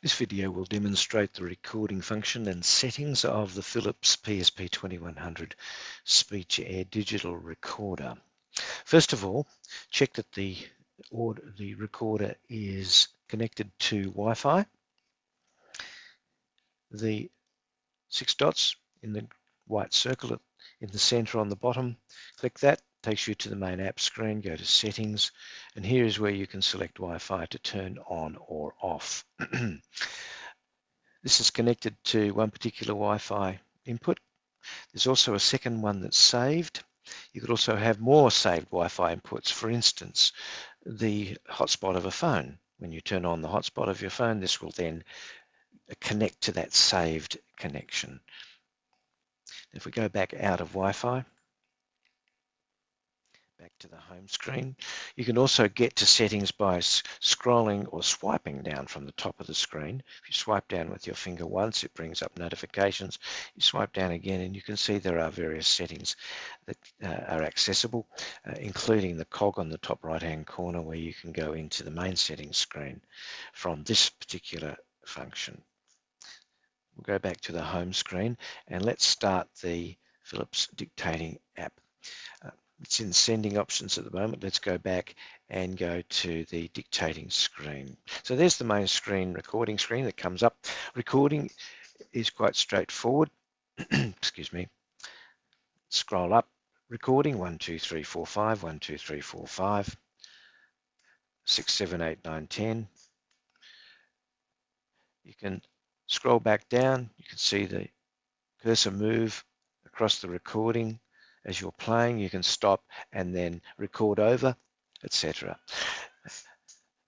This video will demonstrate the recording function and settings of the Philips PSP2100 Speechair digital recorder. First of all, check that the recorder is connected to Wi-Fi. The 6 dots in the white circle in the center on the bottom, click that, takes you to the main app screen. Go to settings, and here is where you can select Wi-Fi to turn on or off. This is connected to one particular Wi-Fi input. There's also a second one that's saved. You could also have more saved Wi-Fi inputs. For instance, the hotspot of a phone. When you turn on the hotspot of your phone, this will then connect to that saved connection. If we go back out of Wi-Fi, back to the home screen, you can also get to settings by scrolling or swiping down from the top of the screen. If you swipe down with your finger once, it brings up notifications. You swipe down again and you can see there are various settings that are accessible, including the cog on the top right hand corner where you can go into the main settings screen from this particular function. We'll go back to the home screen and let's start the Philips dictating app. It's in sending options at the moment. Let's go back and go to the dictating screen. So there's the main screen, recording screen that comes up. Recording is quite straightforward. Excuse me. Scroll up. Recording 1, 2, 3, 4, 5, 1, 2, 3, 4, 5, 6, 7, 8, 9, 10. You can scroll back down. You can see the cursor move across the recording. As you're playing, you can stop and then record over, etc.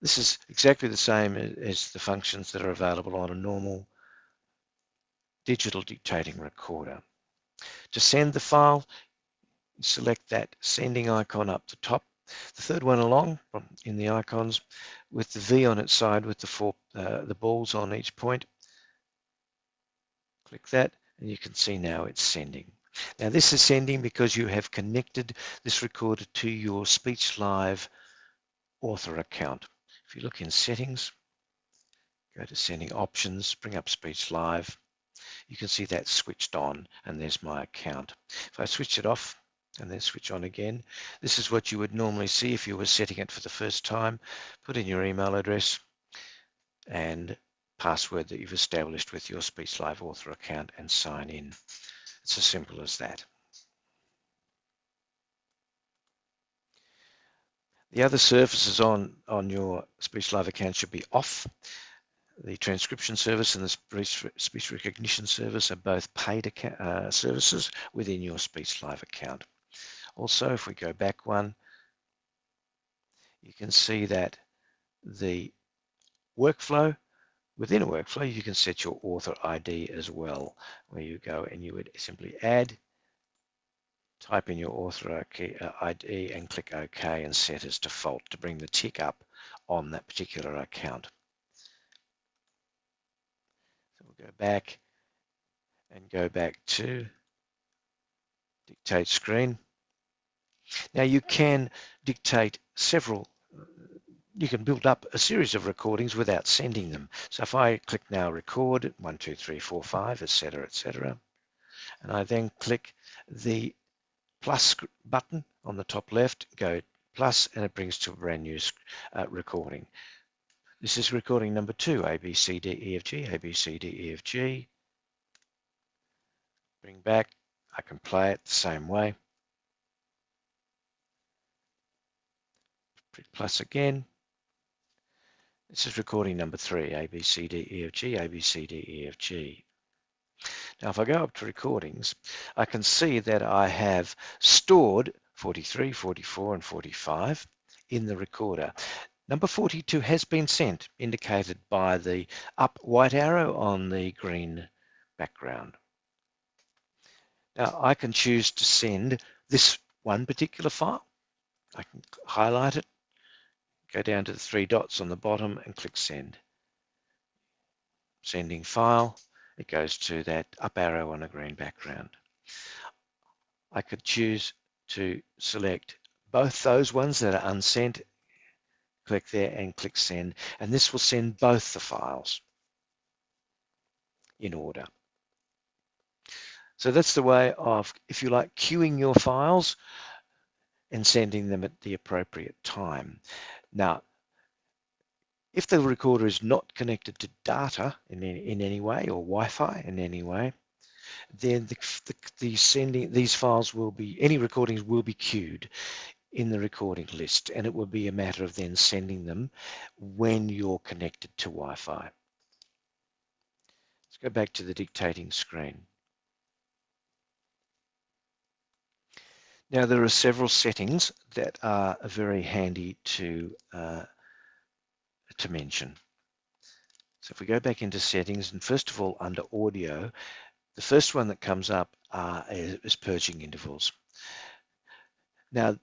This is exactly the same as the functions that are available on a normal digital dictating recorder. To send the file, select that sending icon up the top. The third one along in the icons with the V on its side with the balls on each point. Click that and you can see now it's sending. Now this is sending because you have connected this recorder to your SpeechLive author account. If you look in settings, go to sending options, bring up SpeechLive, you can see that switched on and there's my account. If I switch it off and then switch on again, this is what you would normally see if you were setting it for the first time. Put in your email address and password that you've established with your SpeechLive author account and sign in. It's as simple as that. The other services on your SpeechLive account should be off. The transcription service and the speech recognition service are both paid services within your SpeechLive account. Also, if we go back one, you can see that the workflow, within a workflow, you can set your author ID as well, where you go and you would simply add, type in your author ID and click OK and set as default to bring the tick up on that particular account. So we'll go back and go back to dictate screen. Now you can dictate you can build up a series of recordings without sending them. So if I click now record 1, 2, 3, 4, 5, etc., etc., and I then click the plus button on the top left, go plus, and it brings to a brand new recording. This is recording number 2, A, B, C, D, E, F, G, A, B, C, D, E, F, G. Bring back, I can play it the same way. Plus again. This is recording number 3, A, B, C, D, E, F, G, A, B, C, D, E, F, G. Now, if I go up to recordings, I can see that I have stored 43, 44, and 45 in the recorder. Number 42 has been sent, indicated by the up white arrow on the green background. Now, I can choose to send this one particular file. I can highlight it, go down to the 3 dots on the bottom and click send. Sending file, it goes to that up arrow on a green background. I could choose to select both those ones that are unsent, click there and click send, and this will send both the files. in order. So that's the way of, if you like, queuing your files and sending them at the appropriate time. Now, if the recorder is not connected to data in any way, or Wi-Fi in any way, then these files will be, any recordings will be queued in the recording list, and it will be a matter of then sending them when you're connected to Wi-Fi. Let's go back to the dictating screen. Now, there are several settings that are very handy to mention. So if we go back into settings, and first of all under audio, the first one that comes up is purging intervals. Now,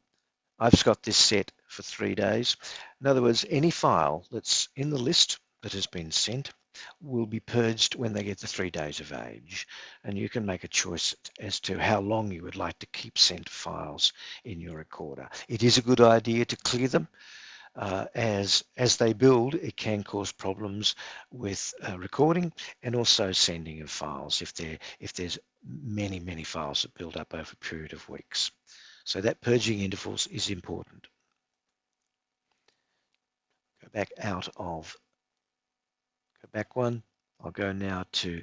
I've got this set for 3 days. In other words, any file that's in the list that has been sent will be purged when they get to 3 days of age. And you can make a choice as to how long you would like to keep sent files in your recorder. It is a good idea to clear them. As they build, it can cause problems with recording and also sending of files if there's many files that build up over a period of weeks. So that purging intervals is important. Go back one. I'll go now to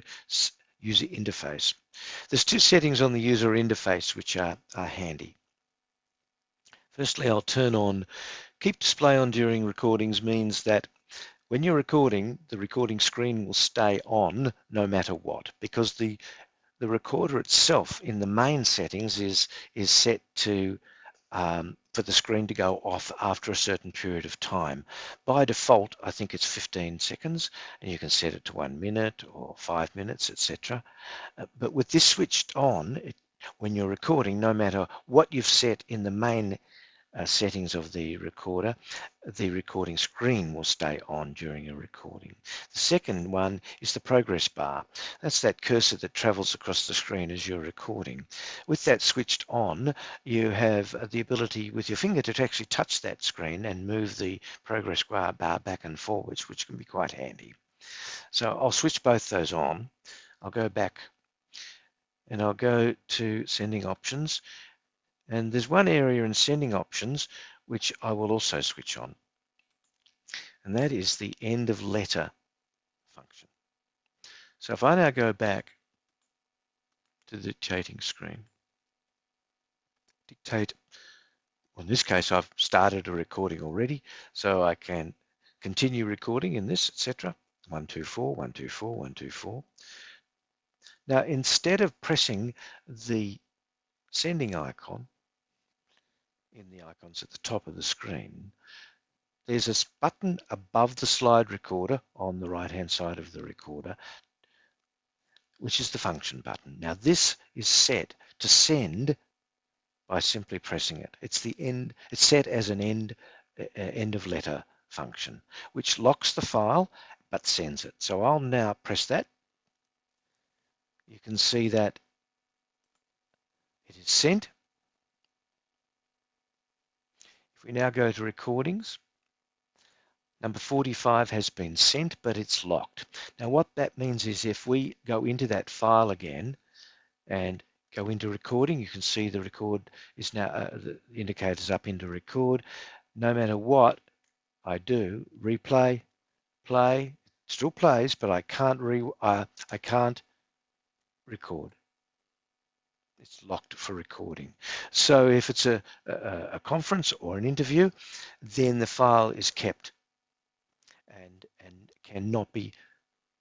user interface. There's 2 settings on the user interface which are handy. Firstly, I'll turn on keep display on during recordings. Means that when you're recording, the recording screen will stay on no matter what, because the recorder itself in the main settings is set to for the screen to go off after a certain period of time. By default, I think it's 15 seconds, and you can set it to 1 minute or 5 minutes, etc. But with this switched on, when you're recording, no matter what you've set in the main settings of the recorder, the recording screen will stay on during a recording. The second one is the progress bar. That's that cursor that travels across the screen as you're recording. With that switched on, you have the ability with your finger to actually touch that screen and move the progress bar back and forwards, which can be quite handy. So I'll switch both those on. I'll go back and I'll go to sending options. And there's one area in sending options which I will also switch on, and that is the end of letter function. So if I now go back to the dictating screen, dictate, well, in this case I've started a recording already, so I can continue recording in this, etc. 124, 124, 124. Now, instead of pressing the sending icon in the icons at the top of the screen, there's a button above the slide recorder on the right-hand side of the recorder, which is the function button. Now, this is set to send by simply pressing it. It's set as an end of letter function, which locks the file but sends it. So I'll now press that. You can see that it is sent. If we now go to recordings, number 45 has been sent, but it's locked. Now what that means is if we go into that file again and go into recording, you can see the record is now, the indicator's up into record. No matter what I do, replay, play, it still plays, but I can't record. It's locked for recording. So if it's a conference or an interview, then the file is kept and cannot be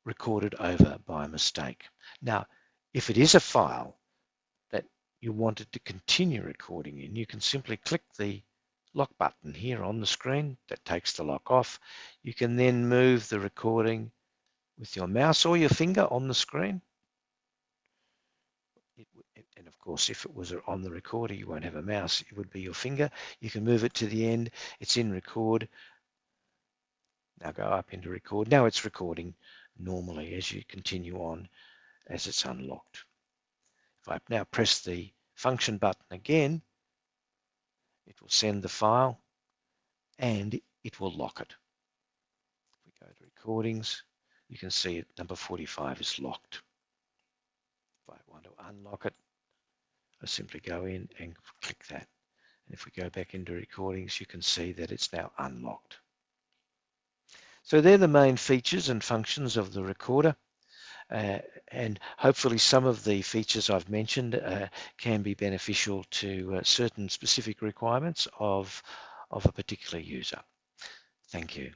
recorded over by mistake. Now, if it is a file that you wanted to continue recording in, you can simply click the lock button here on the screen. That takes the lock off. You can then move the recording with your mouse or your finger on the screen. And of course, if it was on the recorder, you won't have a mouse. It would be your finger. You can move it to the end. It's in record. Now go up into record. Now it's recording normally as you continue on as it's unlocked. If I now press the function button again, it will send the file and it will lock it. If we go to recordings, you can see it, number 45 is locked. might want to unlock it. I simply go in and click that. And if we go back into recordings, you can see that it's now unlocked. So they're the main features and functions of the recorder. And hopefully some of the features I've mentioned can be beneficial to certain specific requirements of a particular user. Thank you.